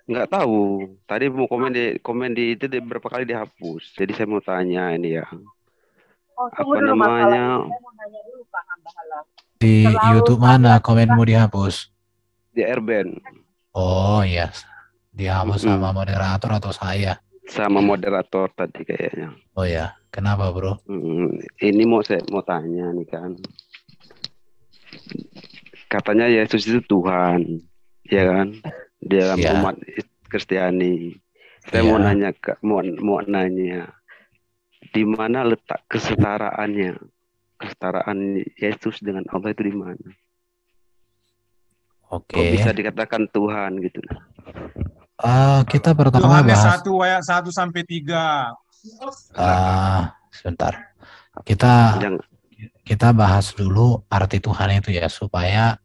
Nggak tahu. Tadi mau komen di itu berapa kali dihapus. Jadi saya mau tanya ini ya. Oh, tunggu Apa dulu masalah namanya ini. Saya mau nanya dulu Pak Hambahala. Di Selalu YouTube mana saya buka, komenmu dihapus? di Airband Oh iya, dihapus sama Mm-mm. moderator atau saya? Sama moderator tadi kayaknya. Oh ya, kenapa bro? Ini saya mau tanya nih kan. Katanya Yesus itu Tuhan, ya kan? Di dalam Ya, umat Kristiani. Saya mau iya. nanya mau nanya di mana letak kesetaraannya? Kesetaraan Yesus dengan Allah itu di mana? Kok bisa Oke. dikatakan Tuhan gitu? Kita pertama Yohanes bahas 1 ayat 1-3. sebentar. Kita Jangan. kita bahas dulu arti Tuhan itu ya supaya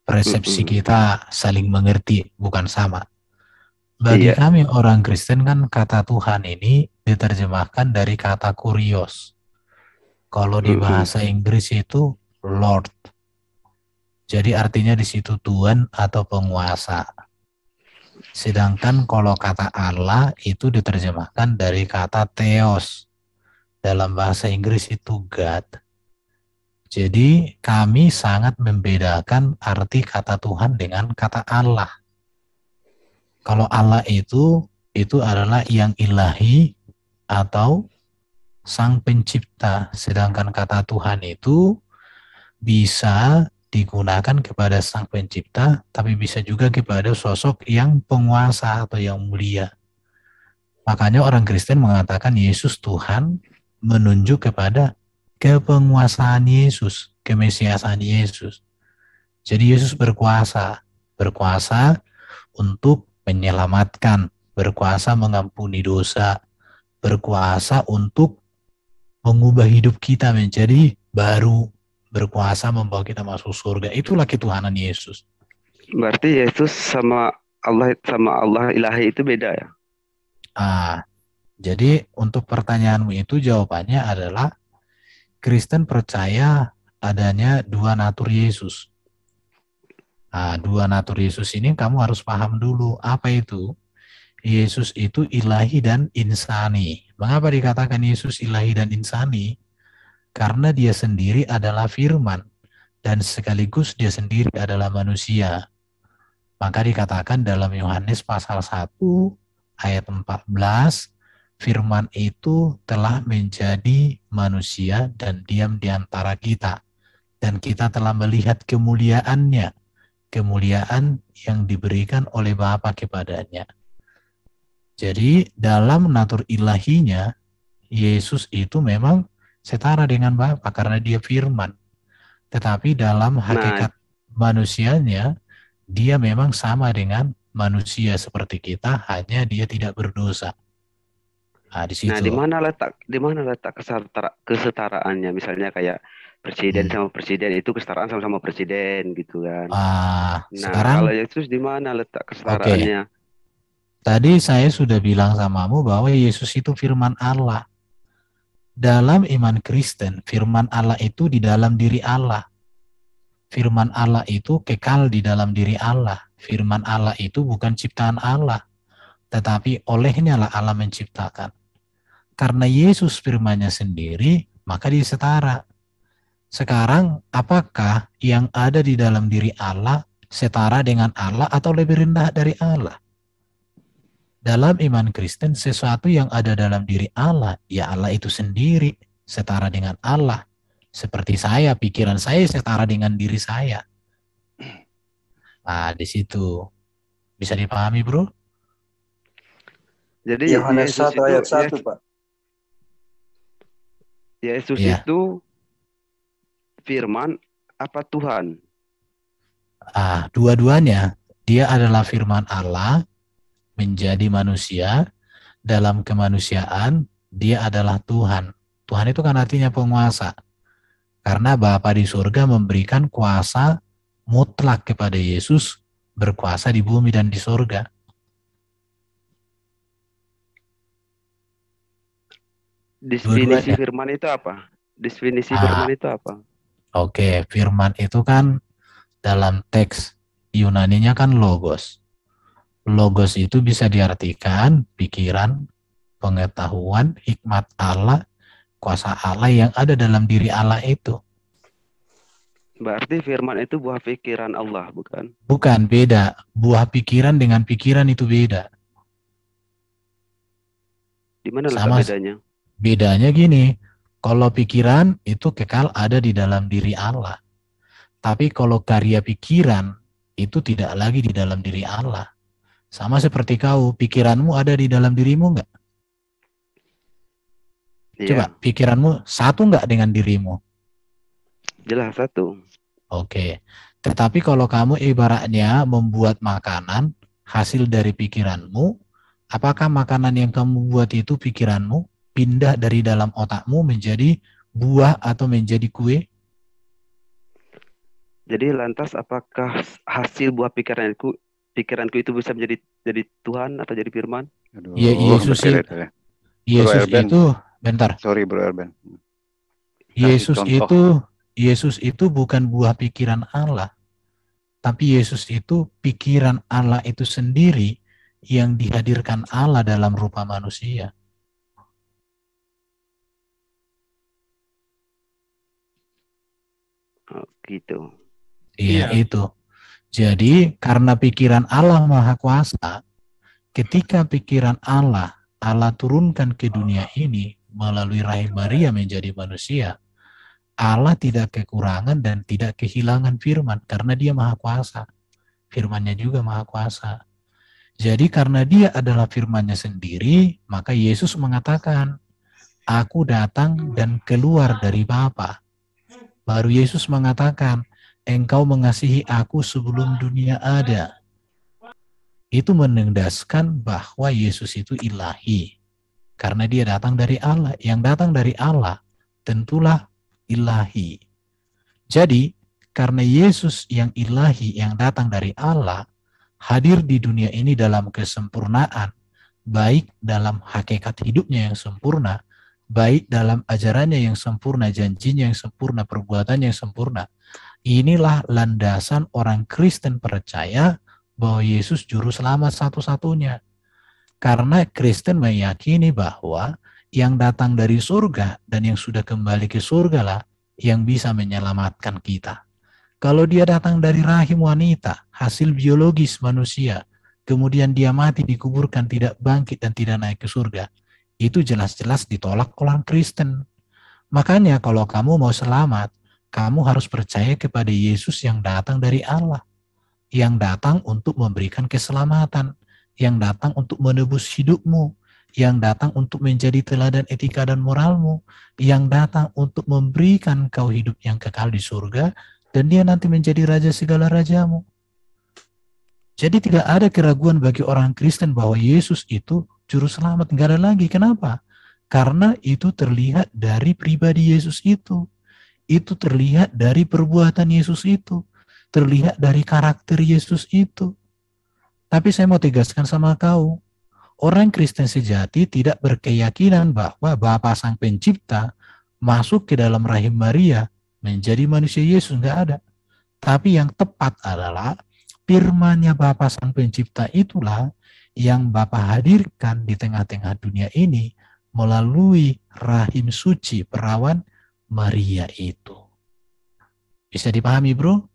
persepsi Mm-mm. kita saling mengerti, bukan sama. Bagi Iya. kami orang Kristen kan kata Tuhan ini diterjemahkan dari kata kurios. Kalau di Mm-mm. bahasa Inggris itu Lord. Jadi artinya di situ Tuhan atau penguasa. Sedangkan kalau kata Allah itu diterjemahkan dari kata Theos. Dalam bahasa Inggris itu God. Jadi kami sangat membedakan arti kata Tuhan dengan kata Allah. Kalau Allah itu adalah yang ilahi atau sang pencipta. Sedangkan kata Tuhan itu bisa digunakan kepada sang pencipta, tapi bisa juga kepada sosok yang penguasa atau yang mulia. Makanya orang Kristen mengatakan Yesus Tuhan menunjuk kepada kepenguasaan Yesus, kemesiasan Yesus. Jadi Yesus berkuasa untuk menyelamatkan, berkuasa mengampuni dosa, berkuasa untuk mengubah hidup kita menjadi baru, berkuasa membawa kita masuk surga. Itulah ketuhanan Yesus. Berarti Yesus sama Allah ilahi itu beda ya? Jadi untuk pertanyaanmu itu jawabannya adalah Kristen percaya adanya dua natur Yesus. Dua natur Yesus ini kamu harus paham dulu apa itu. Yesus itu ilahi dan insani. Mengapa dikatakan Yesus ilahi dan insani? Karena dia sendiri adalah firman dan sekaligus dia sendiri adalah manusia. Maka dikatakan dalam Yohanes pasal 1 ayat 14, firman itu telah menjadi manusia dan diam di antara kita. Dan kita telah melihat kemuliaannya, kemuliaan yang diberikan oleh Bapa kepadanya. Jadi dalam natur ilahinya, Yesus itu memang setara dengan Bapa karena dia firman. Tetapi dalam Nah, hakikat manusianya, dia memang sama dengan manusia seperti kita, hanya dia tidak berdosa. Di nah, situ. di mana letak kesetaraannya? Misalnya kayak presiden Hmm. sama presiden itu kesetaraan sama-sama presiden gitu kan. Nah, kalau Sekarang, Yesus di mana letak oke. kesetaraannya? Tadi saya sudah bilang samamu bahwa Yesus itu firman Allah. Dalam iman Kristen, firman Allah itu di dalam diri Allah. Firman Allah itu kekal di dalam diri Allah. Firman Allah itu bukan ciptaan Allah, tetapi olehnya lah Allah menciptakan. Karena Yesus firman-Nya sendiri, maka dia setara. Sekarang, apakah yang ada di dalam diri Allah setara dengan Allah atau lebih rendah dari Allah? Dalam iman Kristen, sesuatu yang ada dalam diri Allah, ya Allah itu sendiri setara dengan Allah. Seperti saya, pikiran saya setara dengan diri saya. Di situ bisa dipahami, bro? Jadi Yohanes Yesus 1 itu ayat 1, Pak. Yesus Iya. itu firman apa Tuhan? Dua-duanya, dia adalah firman Allah menjadi manusia. Dalam kemanusiaan, dia adalah Tuhan. Tuhan itu kan artinya penguasa. Karena Bapa di surga memberikan kuasa mutlak kepada Yesus, berkuasa di bumi dan di surga. Definisi Dua-duanya. firman itu apa? Definisi Ah, firman itu apa? Oke, firman itu kan dalam teks Yunaninya kan logos. Logos itu bisa diartikan pikiran, pengetahuan, hikmat Allah, kuasa Allah yang ada dalam diri Allah itu. Berarti firman itu buah pikiran Allah, bukan? Bukan, beda. Buah pikiran dengan pikiran itu beda. Di mana letak Sama, bedanya? bedanya gini, kalau pikiran itu kekal ada di dalam diri Allah. Tapi kalau karya pikiran itu tidak lagi di dalam diri Allah. Sama seperti kau, pikiranmu ada di dalam dirimu enggak? Coba, Iya, pikiranmu satu enggak dengan dirimu? jelas satu. Oke. Tetapi kalau kamu ibaratnya membuat makanan hasil dari pikiranmu, apakah makanan yang kamu buat itu pikiranmu pindah dari dalam otakmu menjadi buah atau menjadi kue? Jadi lantas apakah hasil buah pikiranku itu bisa jadi Tuhan atau jadi firman? Aduh, Yesus Erben. itu, bentar. Sorry Bro Erben. Yesus contoh. itu bukan buah pikiran Allah, tapi Yesus itu pikiran Allah itu sendiri yang dihadirkan Allah dalam rupa manusia. Oh, gitu. Iya, Iya. itu. Jadi karena pikiran Allah Maha Kuasa, ketika pikiran Allah turunkan ke dunia ini melalui rahim Maria menjadi manusia, Allah tidak kekurangan dan tidak kehilangan firman karena dia Maha Kuasa. Firman-Nya juga Maha Kuasa. Jadi karena dia adalah firman-Nya sendiri, maka Yesus mengatakan, aku datang dan keluar dari Bapa. Baru Yesus mengatakan, engkau mengasihi aku sebelum dunia ada. Itu menendaskan bahwa Yesus itu ilahi. Karena dia datang dari Allah. Yang datang dari Allah tentulah ilahi. Jadi, karena Yesus yang ilahi, yang datang dari Allah, hadir di dunia ini dalam kesempurnaan, baik dalam hakikat hidupnya yang sempurna, baik dalam ajarannya yang sempurna, janjinya yang sempurna, perbuatannya yang sempurna. Inilah landasan orang Kristen percaya bahwa Yesus juru selamat satu-satunya. Karena Kristen meyakini bahwa yang datang dari surga dan yang sudah kembali ke surga lah yang bisa menyelamatkan kita. Kalau dia datang dari rahim wanita, hasil biologis manusia, kemudian dia mati, dikuburkan, tidak bangkit dan tidak naik ke surga, itu jelas-jelas ditolak orang Kristen. Makanya kalau kamu mau selamat, kamu harus percaya kepada Yesus yang datang dari Allah, yang datang untuk memberikan keselamatan, yang datang untuk menebus hidupmu, yang datang untuk menjadi teladan etika dan moralmu, yang datang untuk memberikan kau hidup yang kekal di surga, dan dia nanti menjadi raja segala rajamu. Jadi tidak ada keraguan bagi orang Kristen bahwa Yesus itu juru selamat. Enggak ada lagi. Kenapa? Karena itu terlihat dari pribadi Yesus itu. Itu terlihat dari perbuatan Yesus itu. Terlihat dari karakter Yesus itu. Tapi saya mau tegaskan sama kau, orang Kristen sejati tidak berkeyakinan bahwa Bapa Sang Pencipta masuk ke dalam rahim Maria menjadi manusia Yesus, enggak ada. Tapi yang tepat adalah firman-Nya Bapa Sang Pencipta itulah yang Bapa hadirkan di tengah-tengah dunia ini melalui rahim suci perawan Maria itu. Bisa dipahami, bro?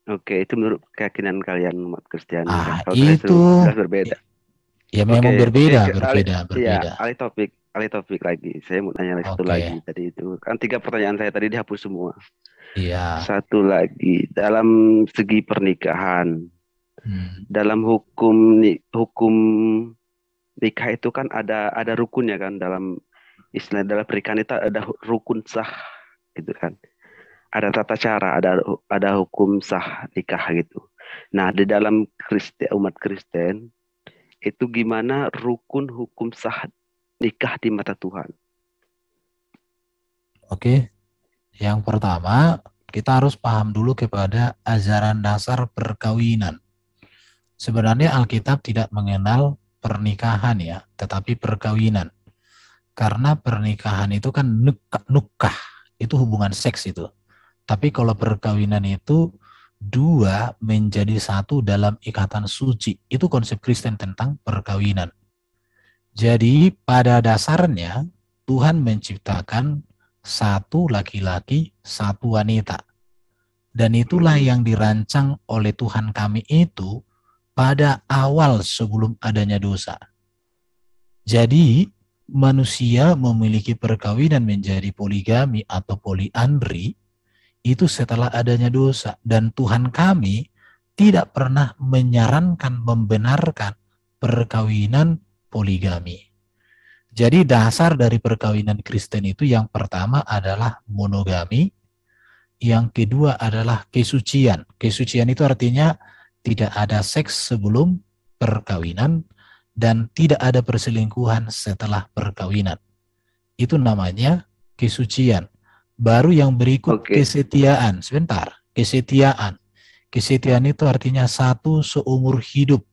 Oke, itu menurut keyakinan kalian umat Kristiani. Ah, Kalau itu jelas berbeda. ya memang berbeda. Iya, alih topik lagi. Saya mau tanya satu Oke. lagi tadi itu. Kan 3 pertanyaan saya tadi dihapus semua. Iya. Satu lagi, dalam segi pernikahan, dalam hukum nikah itu kan ada rukunnya kan, dalam istilah dalam pernikahan itu ada rukun sah gitu kan. Ada tata cara, ada hukum sah nikah gitu. Nah, di dalam umat Kristen itu gimana rukun hukum sah nikah di mata Tuhan? Oke. Yang pertama, kita harus paham dulu kepada ajaran dasar perkawinan. Sebenarnya Alkitab tidak mengenal pernikahan ya, tetapi perkawinan. Karena pernikahan itu kan nukah, itu hubungan seks itu. Tapi kalau perkawinan itu dua menjadi satu dalam ikatan suci. Itu konsep Kristen tentang perkawinan. Jadi pada dasarnya Tuhan menciptakan satu laki-laki, satu wanita. Dan itulah yang dirancang oleh Tuhan kami itu pada awal sebelum adanya dosa. Jadi manusia memiliki perkawinan menjadi poligami atau poliandri itu setelah adanya dosa. Dan Tuhan kami tidak pernah menyarankan, membenarkan perkawinan poligami. Jadi dasar dari perkawinan Kristen itu yang pertama adalah monogami, yang kedua adalah kesucian. Kesucian itu artinya tidak ada seks sebelum perkawinan dan tidak ada perselingkuhan setelah perkawinan. Itu namanya kesucian. Baru yang berikut kesetiaan. Sebentar, kesetiaan. Kesetiaan itu artinya satu seumur hidup.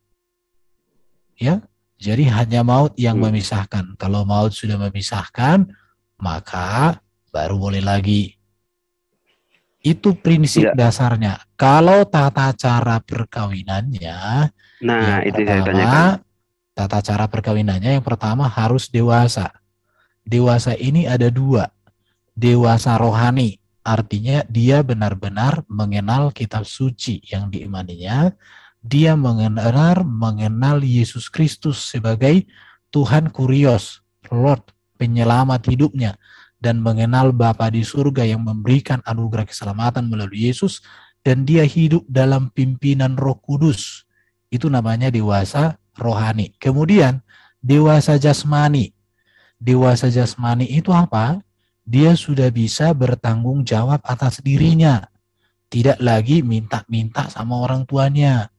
Ya. Jadi hanya maut yang memisahkan. Kalau maut sudah memisahkan, maka baru boleh lagi. Itu prinsip dasarnya. Kalau tata cara perkawinannya, yang itu pertama, saya tanyakan. Tata cara perkawinannya yang pertama harus dewasa. Dewasa ini ada dua. Dewasa rohani, artinya dia benar-benar mengenal kitab suci yang diimaninya. Dia mengenal Yesus Kristus sebagai Tuhan Kurios, Lord, penyelamat hidupnya, dan mengenal Bapa di surga yang memberikan anugerah keselamatan melalui Yesus, dan dia hidup dalam pimpinan Roh Kudus. Itu namanya dewasa rohani. Kemudian dewasa jasmani. Dewasa jasmani itu apa? Dia sudah bisa bertanggung jawab atas dirinya. Tidak lagi minta-minta sama orang tuanya.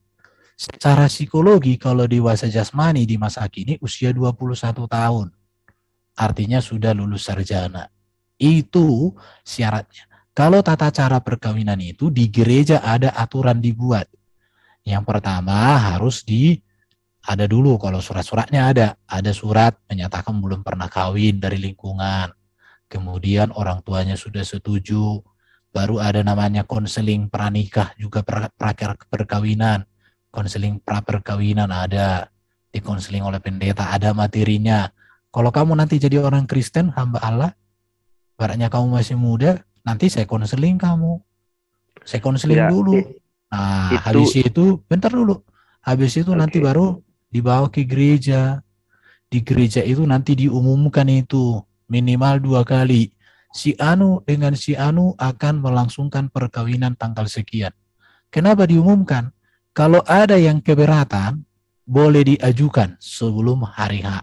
Secara psikologi kalau dewasa jasmani di masa kini usia 21 tahun. Artinya sudah lulus sarjana. Itu syaratnya. Kalau tata cara perkawinan itu di gereja ada aturan dibuat. Yang pertama harus ada dulu kalau surat-suratnya ada. Ada surat menyatakan belum pernah kawin dari lingkungan. Kemudian orang tuanya sudah setuju. Baru ada namanya konseling pranikah juga perkawinan. Konseling pra-perkawinan ada. Dikonseling oleh pendeta, ada materinya. Kalau kamu nanti jadi orang Kristen, hamba Allah, baratnya kamu masih muda, nanti saya konseling kamu. Saya konseling dulu. Nah, habis itu, bentar dulu. Habis itu nanti baru dibawa ke gereja. Di gereja itu nanti diumumkan itu minimal 2 kali. Si Anu dengan si Anu akan melangsungkan perkawinan tanggal sekian. Kenapa diumumkan? Kalau ada yang keberatan, boleh diajukan sebelum hari H.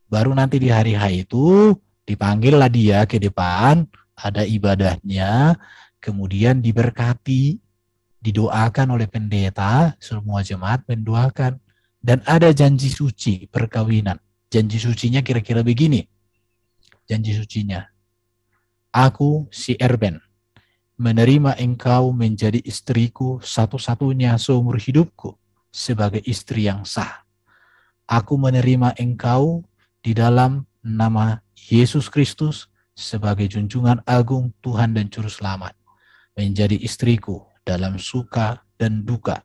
Baru nanti di hari H itu dipanggillah dia ke depan, ada ibadahnya, kemudian diberkati, didoakan oleh pendeta, semua jemaat mendoakan. Dan ada janji suci perkawinan. Janji sucinya kira-kira begini. Janji sucinya. Aku si Erben menerima engkau menjadi istriku satu-satunya seumur hidupku sebagai istri yang sah. Aku menerima engkau di dalam nama Yesus Kristus sebagai junjungan agung Tuhan dan Juru Selamat. Menjadi istriku dalam suka dan duka,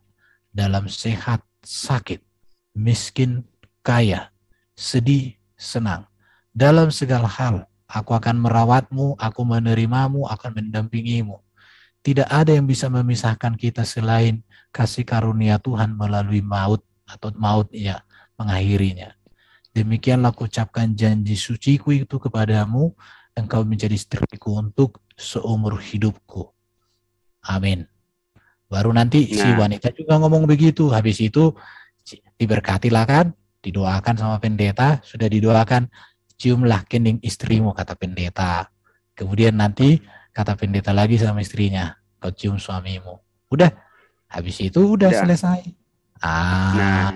dalam sehat, sakit, miskin, kaya, sedih, senang. Dalam segala hal, aku akan merawatmu, aku menerimamu, akan mendampingimu. Tidak ada yang bisa memisahkan kita selain kasih karunia Tuhan melalui maut atau maut ya mengakhirinya. Demikianlah kuucapkan janji suciku itu kepadamu, engkau menjadi istriku untuk seumur hidupku. Amin. Baru nanti si wanita juga ngomong begitu. Habis itu diberkatilah kan, didoakan sama pendeta, sudah didoakan, ciumlah kening istrimu, kata pendeta. Kemudian nanti kata pendeta lagi sama istrinya, kau cium suamimu. Udah, habis itu udah selesai. Nah,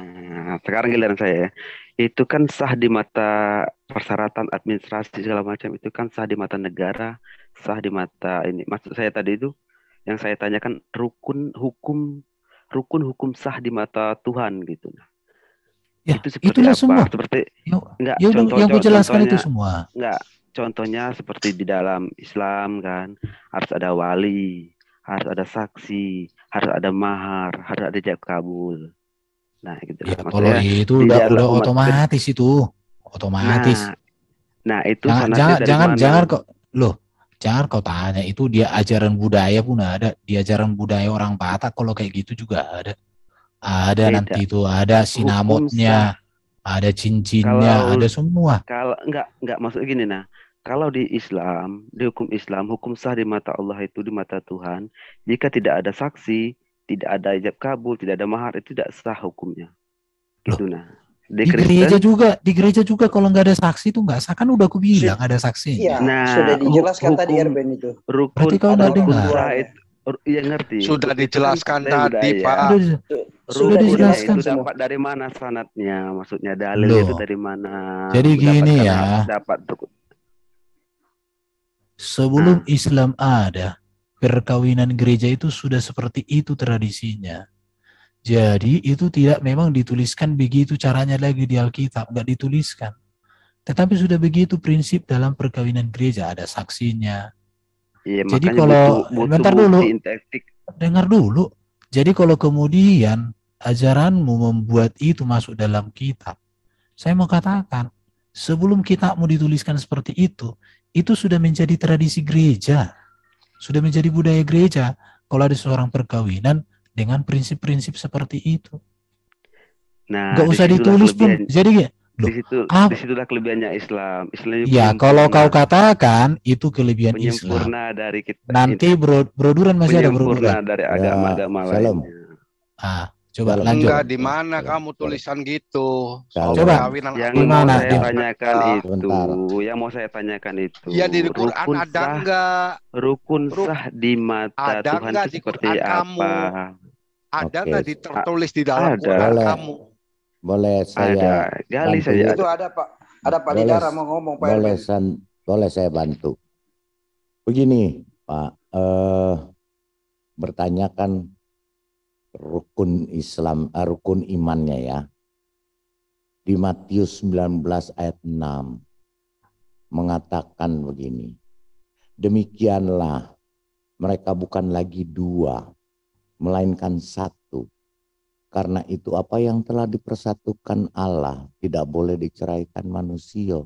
sekarang giliran saya. Itu kan sah di mata persyaratan administrasi segala macam, itu kan sah di mata negara, sah di mata ini. Maksud saya tadi itu yang saya tanyakan rukun hukum sah di mata Tuhan gitu. Ya, itu seperti itulah apa? semua. Seperti enggak yang ku jelaskan itu semua. Enggak, contohnya seperti di dalam Islam kan harus ada wali, harus ada saksi, harus ada mahar, harus ada ijab kabul. Nah, gitu Ya lah. kalau Maksudnya itu tidak udah umat otomatis itu. Otomatis. nah itu Jangan sanatnya jangan dari jangan mana? jangan kok loh. Jangan kau tanya itu dia ajaran budaya pun ada. Di ajaran budaya orang Batak kalau kayak gitu juga ada. Ada Beda. nanti itu ada Hukum sah. sinamotnya, ada cincinnya, Kalau ada semua. kalau enggak maksud gini nah. Kalau di Islam, di hukum Islam, hukum sah di mata Allah itu di mata Tuhan, jika tidak ada saksi, tidak ada ijab kabul, tidak ada mahar, itu tidak sah hukumnya. Gitu nah. Di Di gereja juga kalau nggak ada saksi itu nggak sah, kan udah aku bilang ada saksinya. Iya, Nah, sudah dijelaskan tadi hukum- Erben itu. rukun Berarti kau nggak rukun dengar. sah itu ya ngerti. Sudah Itu kan dijelaskan dari tadi, budaya. Pak. Sudah Rukunnya dijelaskan itu semua. dapat dari mana sanatnya? Maksudnya dalilnya itu Loh. dari mana? Jadi gini Mendapatkan ya. Dapat rukun. Sebelum Islam ada, perkawinan gereja itu sudah seperti itu tradisinya. Jadi itu tidak memang dituliskan begitu caranya lagi di Alkitab, nggak dituliskan. Tetapi sudah begitu prinsip dalam perkawinan gereja, ada saksinya. Iya, Jadi makanya kalau butuh bentar bukti dulu, intetik. dengar dulu. Jadi kalau kemudian ajaranmu membuat itu masuk dalam kitab, saya mau katakan, sebelum kitabmu dituliskan seperti itu sudah menjadi tradisi gereja, sudah menjadi budaya gereja. Kalau ada seorang perkawinan dengan prinsip-prinsip seperti itu, Nah, nggak usah disitulah ditulis pun. kelebihan- Jadi loh, disitulah kelebihannya Islam. Islam itu ya kalau penyempurna- kau katakan itu kelebihan Islam, penyempurna dari kita. nanti broduran masih ada penyempurna broduran. dari Ya, agama-agama Salam. lainnya. Coba Dalam- lanjut. Enggak, di mana kamu tulisan gitu? Soal Coba. perkawinan Yang Di mau mana? saya Di- tanyakan itu, Sebentar. yang mau saya tanyakan itu. Ya di Quran rukun ada sah, enggak? rukun Ruk- sah di mata Ada Tuhan enggak itu di seperti Quran kamu? apa? Ada Oke. enggak tertulis di dalam Ada. Quran Boleh. kamu? Boleh Ada, saya gali bantu? saja. Itu ada Pak. Ada Pak Boleh. Didara mau ngomong Pak Erben. boleh saya bantu. Begini, Pak, bertanyakan rukun Islam, rukun imannya ya. Di Matius 19 ayat 6 mengatakan begini. Demikianlah mereka bukan lagi dua, melainkan satu. Karena itu apa yang telah dipersatukan Allah tidak boleh diceraikan manusia.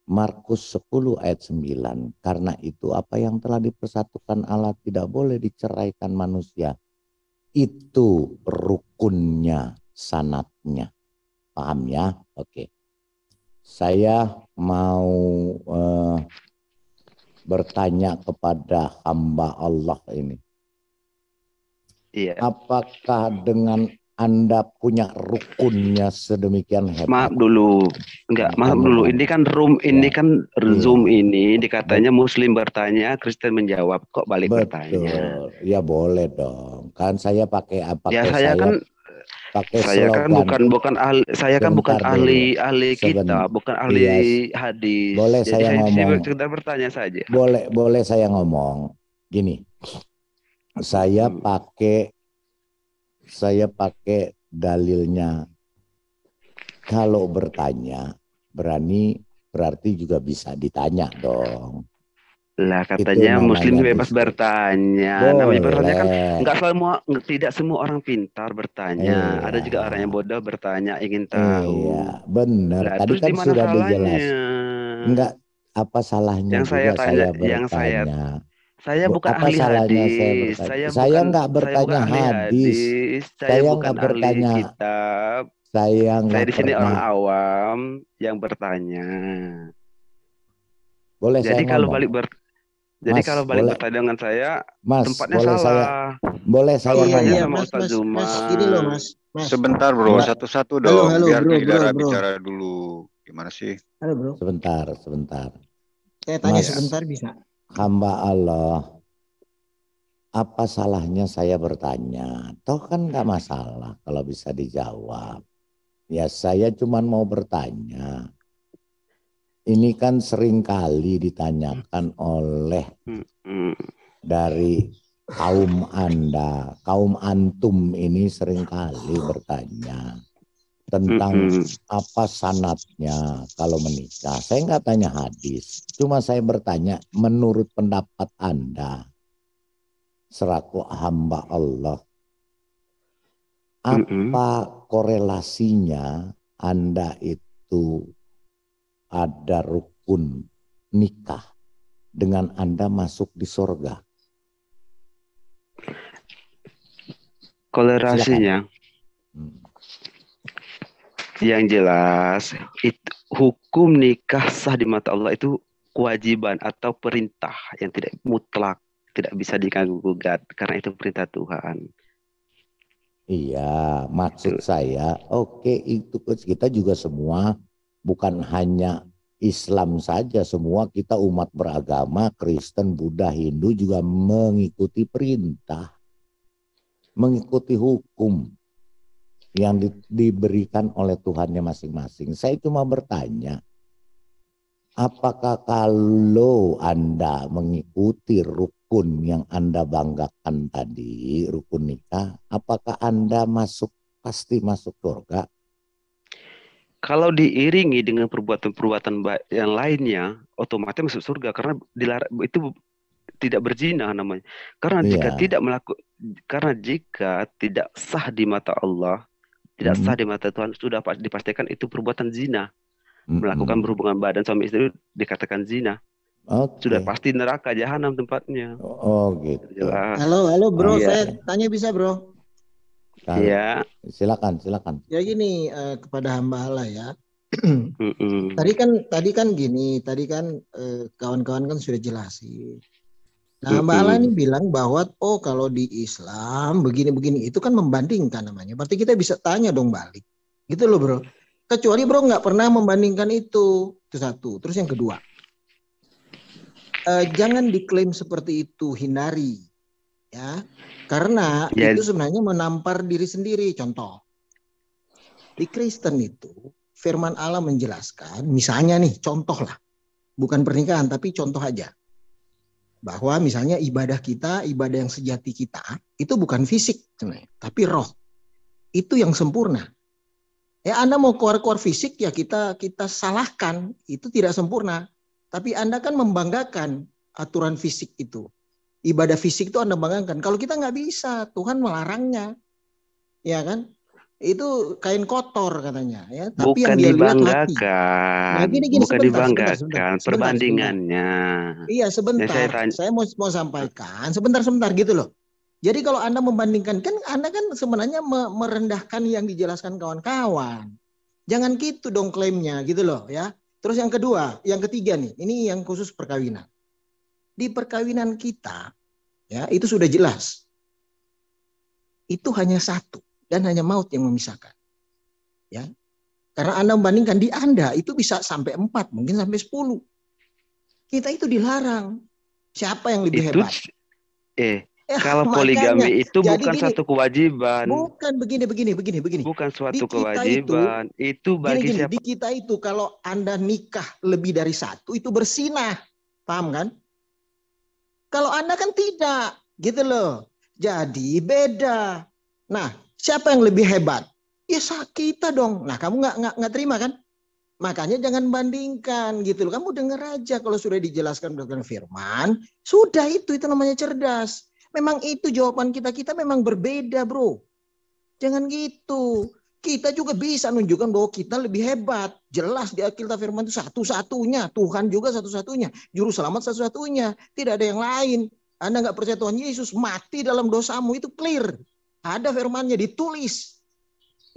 Markus 10 ayat 9. Karena itu apa yang telah dipersatukan Allah tidak boleh diceraikan manusia. Itu rukunnya, sanatnya. Paham ya? Oke. Saya mau bertanya kepada hamba Allah ini. Iya. Apakah dengan Anda punya rukunnya sedemikian hebat? Maaf dulu, maaf dulu. Ini kan kan Zoom ini dikatanya Muslim bertanya, Kristen menjawab. Kok balik bertanya? Betul, ya boleh dong. Kan saya pakai apa? Ya saya kan bukan ahli, saya kan bukan Sebentar ahli kita, bukan ahli hadis. Boleh Jadi saya ngomong. sekedar bertanya saja. Boleh saya ngomong. Gini, saya pakai dalilnya. Kalau bertanya berarti juga bisa ditanya dong. Lah katanya Itu Muslim namanya bebas diskusi. bertanya. Namanya bertanya kan tidak semua orang pintar bertanya. Iya. Ada juga orang yang bodoh bertanya, ingin tahu. Iya, benar. Lah, Tadi terus kan di mana sudah salahnya? dijelaskan. Enggak, apa salahnya Yang saya juga tanya- saya yang bertanya. Saya bukan Apa ahli salahnya hadis. saya bertanya? Saya Saya nggak bukan bertanya ahli hadis. Saya Saya bukan nggak ahli bertanya. kitab. Saya Saya nggak di sini pernah. orang awam yang bertanya. Boleh Jadi saya kalau ngomong? Mas, kalau balik boleh. bertanya dengan saya, Mas, tempatnya boleh salah. boleh saya Kalau ngomong? tanya sama Ustaz Zuma. Gini loh mas. Sebentar bro, Enggak. satu-satu dong. Halo, Biar bro, Didara bro. bicara dulu. Gimana sih? Halo bro, Sebentar. saya tanya Mas. sebentar bisa? Hamba Allah, apa salahnya saya bertanya? Toh kan nggak masalah kalau bisa dijawab. Ya saya cuma mau bertanya. Ini kan sering kali ditanyakan oleh dari kaum Anda, kaum antum ini sering kali bertanya tentang apa sanatnya kalau menikah. Saya nggak tanya hadis, cuma saya bertanya menurut pendapat Anda, selaku hamba Allah. Mm-mm. Apa korelasinya Anda itu ada rukun nikah dengan Anda masuk di surga? Kolerasinya yang jelas itu hukum nikah sah di mata Allah itu kewajiban atau perintah yang tidak mutlak, tidak bisa diganggu gugat karena itu perintah Tuhan. Iya, maksud Itu. saya, oke, itu kita juga semua, bukan hanya Islam saja, semua kita umat beragama, Kristen, Buddha, Hindu juga mengikuti perintah, mengikuti hukum yang diberikan oleh Tuhannya masing-masing. Saya cuma bertanya, apakah kalau Anda mengikuti rukun yang Anda banggakan tadi, rukun nikah, apakah Anda pasti masuk surga? Kalau diiringi dengan perbuatan-perbuatan yang lainnya, otomatis masuk surga karena itu tidak berzina namanya. Karena jika tidak sah di mata Allah, tidak sah di mata Tuhan, sudah dipastikan itu perbuatan zina. Melakukan berhubungan badan suami istri dikatakan zina. Sudah pasti neraka jahanam tempatnya. Oh gitu. Jelas. Halo bro, Iya. saya tanya bisa bro? Iya. Silakan. Ya gini, kepada hamba Allah ya. Tadi kan gini, kawan-kawan kan sudah jelasin. Nah, Mbak Allah ini bilang bahwa kalau di Islam begini-begini itu kan membandingkan namanya. Berarti kita bisa tanya dong balik. Gitu loh bro. Kecuali bro nggak pernah membandingkan itu satu. Terus yang kedua, jangan diklaim seperti itu, hindari ya. Karena itu sebenarnya menampar diri sendiri. Contoh, di Kristen itu firman Allah menjelaskan, misalnya nih contoh lah, bukan pernikahan tapi contoh aja. Bahwa misalnya ibadah yang sejati kita, itu bukan fisik sebenarnya, tapi roh. Itu yang sempurna. Ya Anda mau keluar fisik ya kita salahkan, itu tidak sempurna. Tapi Anda kan membanggakan aturan fisik itu. Ibadah fisik itu Anda banggakan. Kalau kita nggak bisa, Tuhan melarangnya. Ya kan? Itu kain kotor katanya ya, tapi bukan yang dia lihat hati. Nah, bukan dibanggakan perbandingannya. Iya sebentar, saya mau sampaikan sebentar gitu loh. Jadi kalau Anda membandingkan, kan Anda kan sebenarnya merendahkan yang dijelaskan kawan-kawan. Jangan gitu dong klaimnya gitu loh ya. Terus yang ketiga nih, ini yang khusus perkawinan. Di perkawinan kita ya itu sudah jelas. Itu hanya satu. Dan hanya maut yang memisahkan. Ya. Karena Anda membandingkan di Anda itu bisa sampai 4, mungkin sampai 10. Kita itu dilarang. Siapa yang lebih hebat? Kalau poligami itu bukan satu kewajiban. Bukan begini. Bukan suatu kewajiban. Itu bagi siapa? Di kita itu kalau Anda nikah lebih dari 1 itu bersinah. Paham kan? Kalau Anda kan tidak, gitu loh. Jadi beda. Nah, siapa yang lebih hebat? Ya kita dong. Nah, kamu nggak terima kan? Makanya jangan bandingkan gitu loh. Kamu dengar aja kalau sudah dijelaskan dengan firman, sudah itu namanya cerdas. Memang itu jawaban kita memang berbeda, bro. Jangan gitu. Kita juga bisa menunjukkan bahwa kita lebih hebat. Jelas di Alkitab firman itu satu-satunya. Tuhan juga satu-satunya. Juru selamat satu-satunya. Tidak ada yang lain. Anda nggak percaya Tuhan Yesus mati dalam dosamu, itu clear. Ada firmannya ditulis,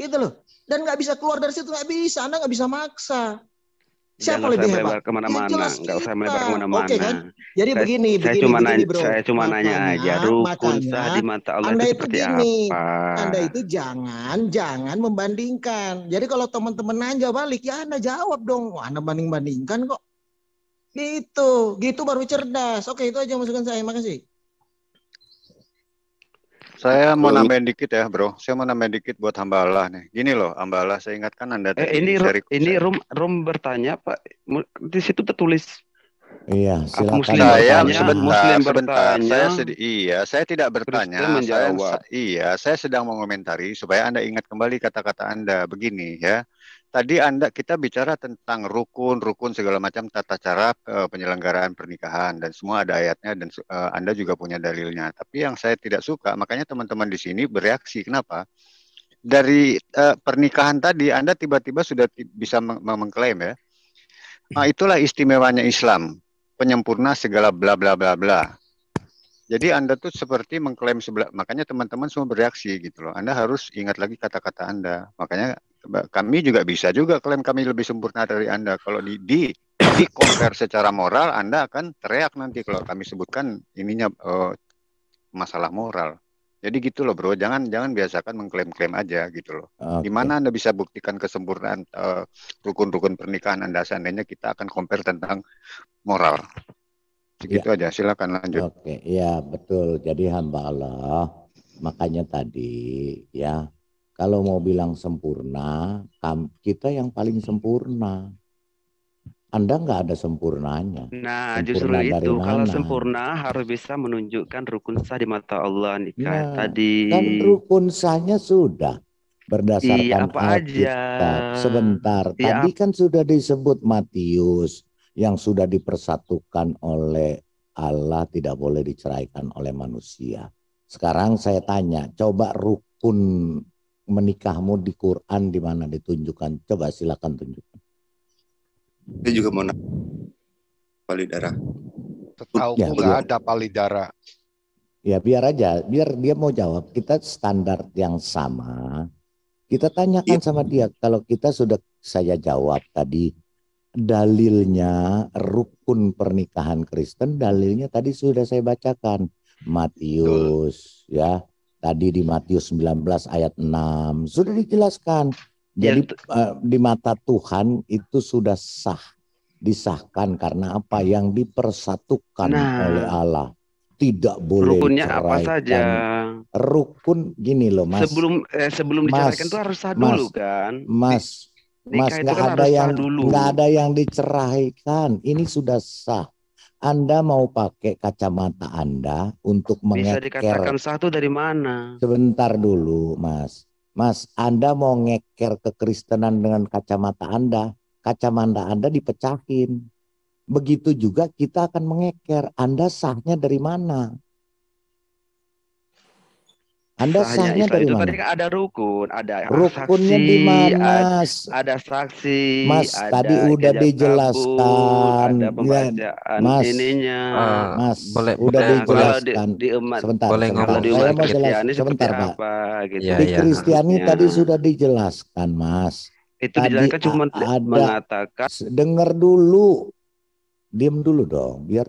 gitu loh. Dan nggak bisa keluar dari situ, nggak bisa. Anda nggak bisa maksa. Siapa lebih hebat? Nggak usah melebar kemana-mana. Oke kan? Jadi begini, bro. Saya cuma nanya aja, rukun sah di mata Allah itu seperti apa? Anda itu jangan membandingkan. Jadi kalau teman-teman nanya balik, ya Anda jawab dong. Anda banding-bandingkan kok. Gitu baru cerdas. Oke, itu aja masukan saya. Makasih. Saya mau nambahin dikit ya, bro. Saya mau nambahin dikit buat hamba Allah nih. Gini loh, hamba Allah, saya ingatkan Anda tadi. Ini Rom bertanya, Pak. Di situ tertulis. Iya, silakan. Sebentar. Saya tidak bertanya. Saya sedang mengomentari supaya Anda ingat kembali kata-kata Anda. Begini ya. tadi kita bicara tentang rukun segala macam tata cara penyelenggaraan pernikahan dan semua ada ayatnya dan Anda juga punya dalilnya. Tapi yang saya tidak suka, makanya teman-teman di sini bereaksi. Kenapa? Dari pernikahan tadi Anda tiba-tiba sudah bisa mengklaim ya. Nah, itulah istimewanya Islam, penyempurna segala bla bla bla bla. Jadi Anda tuh seperti mengklaim sebelah, makanya teman-teman semua bereaksi gitu loh. Anda harus ingat lagi kata-kata Anda. Makanya kami juga bisa juga klaim kami lebih sempurna dari Anda. Kalau di compare secara moral, Anda akan teriak nanti kalau kami sebutkan ininya masalah moral. Jadi gitu loh bro, jangan biasakan mengklaim-klaim aja gitu loh. Oke. Gimana Anda bisa buktikan kesempurnaan rukun-rukun pernikahan Anda seandainya kita akan compare tentang moral. Segitu aja, silakan lanjut. Oke, ya betul. Jadi hamba Allah, makanya tadi ya, kalau mau bilang sempurna, kita yang paling sempurna. Anda nggak ada sempurnanya. Nah, Sempurna justru dari itu kalau mana? sempurna harus bisa menunjukkan rukun sah di mata Allah nikah Nah, tadi. kan rukun sahnya sudah berdasarkan Iya, apa aja. Alkitab. Sebentar, Iya, tadi kan sudah disebut Matius yang sudah dipersatukan oleh Allah, tidak boleh diceraikan oleh manusia. Sekarang saya tanya, coba rukun menikahmu di Quran di mana ditunjukkan? Coba silakan tunjukkan. Dia juga mau palidara. Setauku Ya, nggak ada palidara. Ya biar aja, biar dia mau jawab. Kita standar yang sama. Kita tanyakan sama dia. Kalau kita sudah saya jawab tadi, dalilnya rukun pernikahan Kristen, dalilnya tadi sudah saya bacakan. Matius, ya. Tadi di Matius 19 ayat 6 sudah dijelaskan. Jadi di mata Tuhan itu sudah sah, disahkan karena apa? Yang dipersatukan oleh Allah. Tidak boleh rukunnya apa saja. Rukun gini loh Mas. Sebelum diceraikan itu harus sah dulu kan. Mas Nikah itu nggak kan ada harus yang sah dulu. nggak ada yang diceraikan. Ini sudah sah. Anda mau pakai kacamata Anda untuk mengeker. Bisa dikatakan sah itu dari mana? Sebentar dulu Mas. Mas, Anda mau ngeker kekristenan dengan kacamata Anda. Kacamata Anda dipecahin. Begitu juga kita akan mengeker. Anda sahnya dari mana? Anda sahnya dari itu mana? tadi kan ada rukun, ada rukunnya saksi, di mana? ada saksi, Mas, ada tadi udah dijelaskan. ada pembacaan Mas, ininya. Mas, boleh udah dijelaskan. Di umat, sebentar, boleh sebentar. kalau di Saya umat mau jelas. Kristiani Sebentar, seperti Pak. apa gitu. Ya, Di Kristiani tadi sudah dijelaskan, Mas. Itu Tadi dijelaskan cuma ada mengatakan. Dengar dulu. Diam dulu dong, biar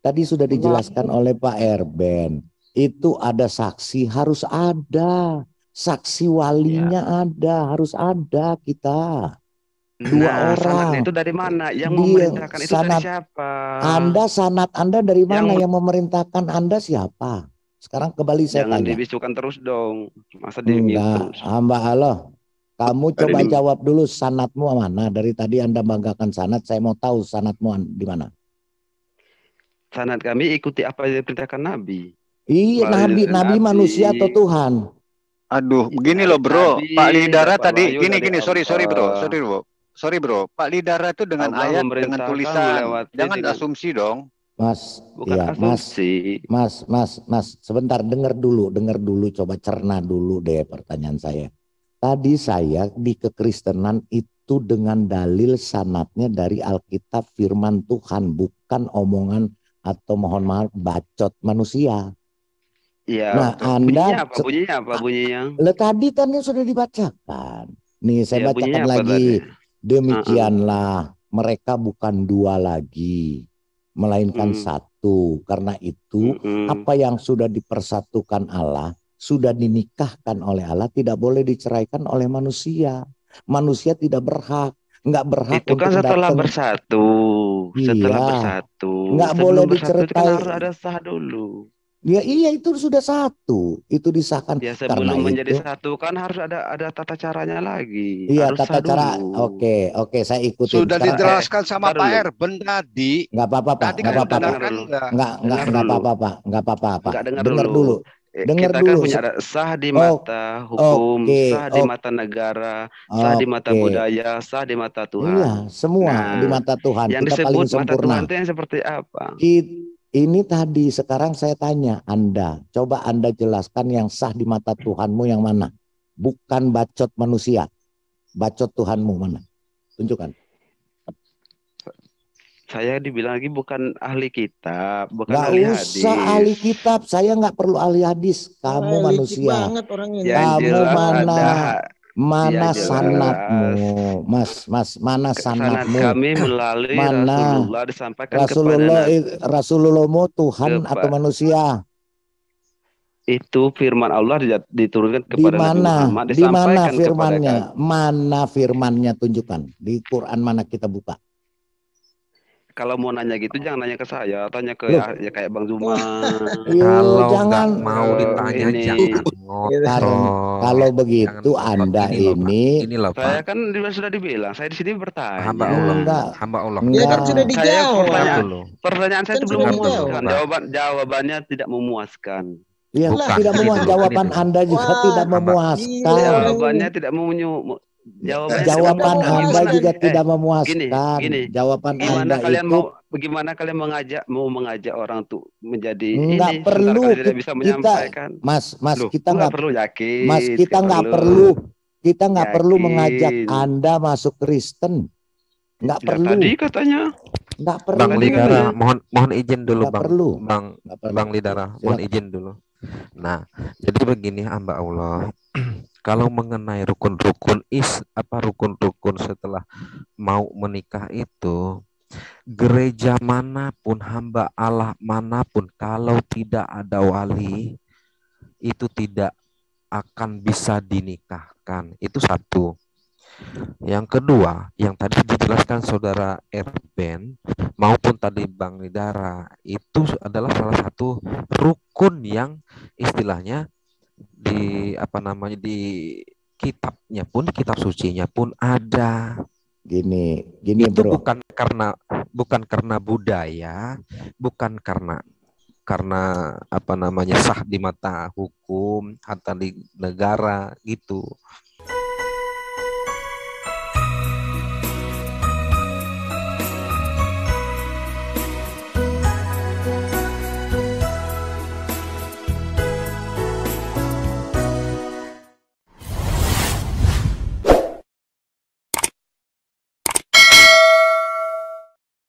tadi sudah dijelaskan oleh Pak Erben. Itu ada saksi, harus ada. Saksi walinya ada, harus ada kita. Dua orang. Sanadnya itu dari mana? Yang memerintahkan itu dari siapa? Sanad Anda dari mana? Yang memerintahkan Anda siapa? Sekarang kembali saya Jangan tanya. dibisukan terus dong. Masa di-mute terus? Hamba Allah. Kamu coba jawab dulu sanadmu mana? Dari tadi Anda banggakan sanad, saya mau tahu sanadmu di mana. Sanad kami ikuti apa yang diperintahkan Nabi. Iya, Nabi manusia atau Tuhan? Aduh, begini loh bro, Pak Lidara tadi gini, sorry bro, Pak Lidara itu dengan ayat, dengan tulisan, jangan asumsi dong. Mas, bukan ya, asumsi. Mas, sebentar, dengar dulu, coba cerna dulu deh pertanyaan saya. Tadi saya di kekristenan itu dengan dalil sanadnya dari Alkitab firman Tuhan, bukan omongan atau mohon maaf bacot manusia. Iya. Nah, Anda bunyinya apa? Tadi kan sudah dibacakan. Nih saya bacakan lagi. Demikianlah mereka bukan dua lagi, melainkan satu. Karena itu apa yang sudah dipersatukan Allah, sudah dinikahkan oleh Allah, tidak boleh diceraikan oleh manusia. Manusia tidak berhak. Nggak berhak itu kan setelah bersatu. Setelah bersatu. Nggak boleh diceraikan. Kan harus ada sah dulu. Ya iya, itu sudah satu, itu disahkan. Ya sebelum menjadi satu kan harus ada tata caranya lagi. Iya, harus tata cara. Oke, saya ikutin. Sudah dijelaskan sama Pak Erben tadi. Nggak apa-apa, Pak. Nggak apa-apa, Pak. Nggak apa-apa, Pak. Dengar dulu. Dengar kita kan dulu. punya ada sah di mata hukum, sah di mata negara, sah di mata budaya, sah di mata Tuhan. Iya, semua di mata Tuhan. Yang Kita paling disebut mata sempurna. Tuhan itu yang seperti apa? Ini tadi sekarang saya tanya Anda, coba Anda jelaskan yang sah di mata Tuhanmu yang mana? Bukan bacot manusia, bacot Tuhanmu mana? Tunjukkan. Saya dibilang lagi bukan ahli kitab, bukan Nggak ahli usah hadis. ahli kitab, saya nggak perlu ahli hadis. Kamu manusia. banget orang ini. Yang Kamu jelas mana yang jelas. sanatmu, Mas, mana Sanad sanatmu? kami melalui Rasulullah disampaikan Rasulullahmu Tuhan atau manusia? Itu firman Allah diturunkan kepada Nabi Muhammad, Di mana disampaikan firmannya? kepada Mana firmannya, tunjukkan. Di Quran mana kita buka? Kalau mau nanya gitu jangan nanya ke saya, tanya ke Loh. ya kayak Bang Zuma. Kalau jangan nggak mau ditanya ini. jangan ngotot. Kalau begitu Anda ini loh, Pak. Saya kan sudah dibilang, saya di sini bertanya. Hamba Allah. Ya kan sudah dijawab. Pertanyaan saya Kan itu sudah belum dijawab. memuaskan. Jawabannya tidak memuaskan. Ya, Bukan, tidak memuaskan. Jawaban Anda juga tidak memuaskan. Jawabannya tidak Jawaban Anda juga tidak memuaskan. Jawaban Anda itu bagaimana kalian mengajak orang tuh menjadi nggak ini perlu tidak bisa menyampaikan. Mas, Loh, kita nggak perlu yakin. Mas, kita nggak perlu mengajak Anda masuk Kristen. Nggak perlu. Tadi katanya. Nggak perlu. Bang Lidara, mohon izin dulu nggak perlu. Bang Lidara, mohon izin dulu. Nah, jadi begini hamba Allah. Kalau mengenai rukun-rukun setelah mau menikah itu, gereja manapun, hamba Allah manapun, kalau tidak ada wali, itu tidak akan bisa dinikahkan. Itu satu. Yang kedua, yang tadi dijelaskan saudara Erben maupun tadi Bang Lidara, itu adalah salah satu rukun yang istilahnya di kitabnya pun, kitab sucinya pun ada. Gini itu bro. bukan karena budaya, bukan karena sah di mata hukum atau di negara gitu.